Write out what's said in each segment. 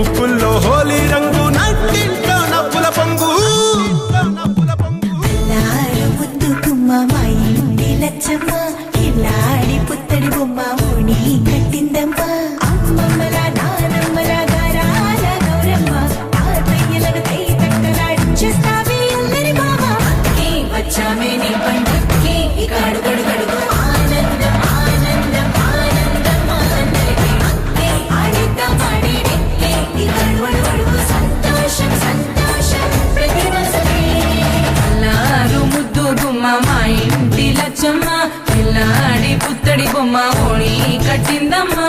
ముక్కుల్లో హోలీ రంగు నట్టింట్లో నవ్వుల పొంగు ముద్దు గుమ్మ మా ఇంటి లచ్చమ్మ ఇల్లాడి పుత్తడి బొమ్మ ఓణి కట్టిందమ్మ అమ్మమ్మల నానమ్మల గారాల గౌరమ్మ తాతయ్యలను కై తక్కలాడించేస్తావే అల్లరి మామ వచ్చామే నీ పండుగకి ఇక అడుగడు గడుగు ఆనందం ఆనందం ఆనందం ఆనందరికి అక్కే ఆడిద్దాం ఆడేడెక్కే ఇక అడుగడు గడుగు సంతోషం సంతోషం ప్రతి మనసుకి అల్లారు ముద్దు గుమ్మ మా ఇంటి లచ్చమ్మ పిల్లాడి పుత్తడి బొమ్మ ఓణి కట్టిందమ్మా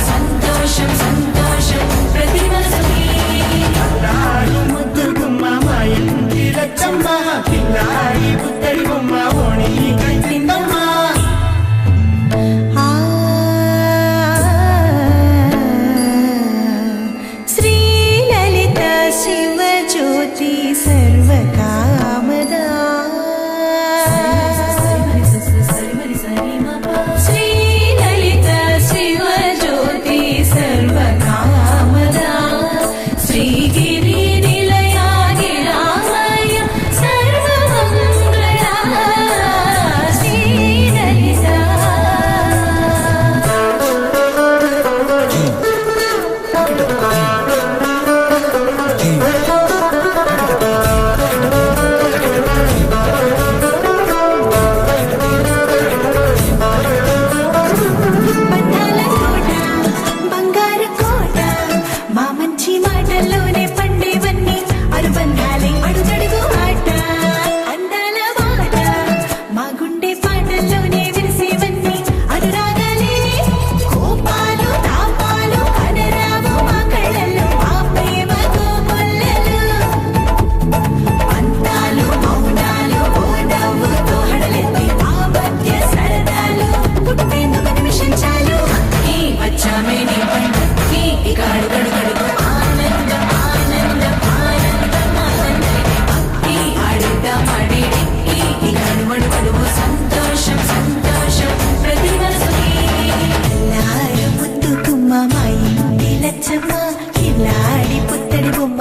సంతోషం సంతోషం ప్రతి మనసుకి ముద్దు గుమ్మ మా ఇంటి లచ్చమ్మ పిల్లాడి పుత్తడి బొమ్మ ఓణి కట్టిందమ్మా శ్రీలలిత శివజ్యోతి సర్వకామదా శ్రీలలిత శివజ్యోతి సర్వకామదా శ్రీగిరి నిలయాగి రామయ సర్వమంగళ శ్రీలలిత బంధాల కోట బంగారు కోట మా మంచి మాటల్లోనే పండేవన్నీ అనుబంధాలే అడుగడుగు ఆట అందాల మాట మా గుండె పాటల్లోనే విరిసేవన్నీ అనురాగాలే కోపాలు తాపాలు కనరావు మా కళ్ళల్లో మా ప్రేమ కోకొల్లలు అంతాలు మౌనాలు ఓ నవ్వుతో హడలెత్తి మా మధ్య సరదాలు పుట్టేందుకు నిమిషం చాలు అక్కి వచ్చామే నీ పండుగకి ఇక అడుగడు గడుగు ఆనందం ఆనందం ఆనందం ఆనందరికి అక్కి ఆడిద్దాం ఆడేడెక్కి ఇక అడుగడు గడుగు సంతోషం సంతోషం ప్రతి మనసుకి అల్లారు ముద్దు గుమ్మ మా ఇంటి లచ్చమ్మ ఇల్లాడి పుత్తడి బొమ్మ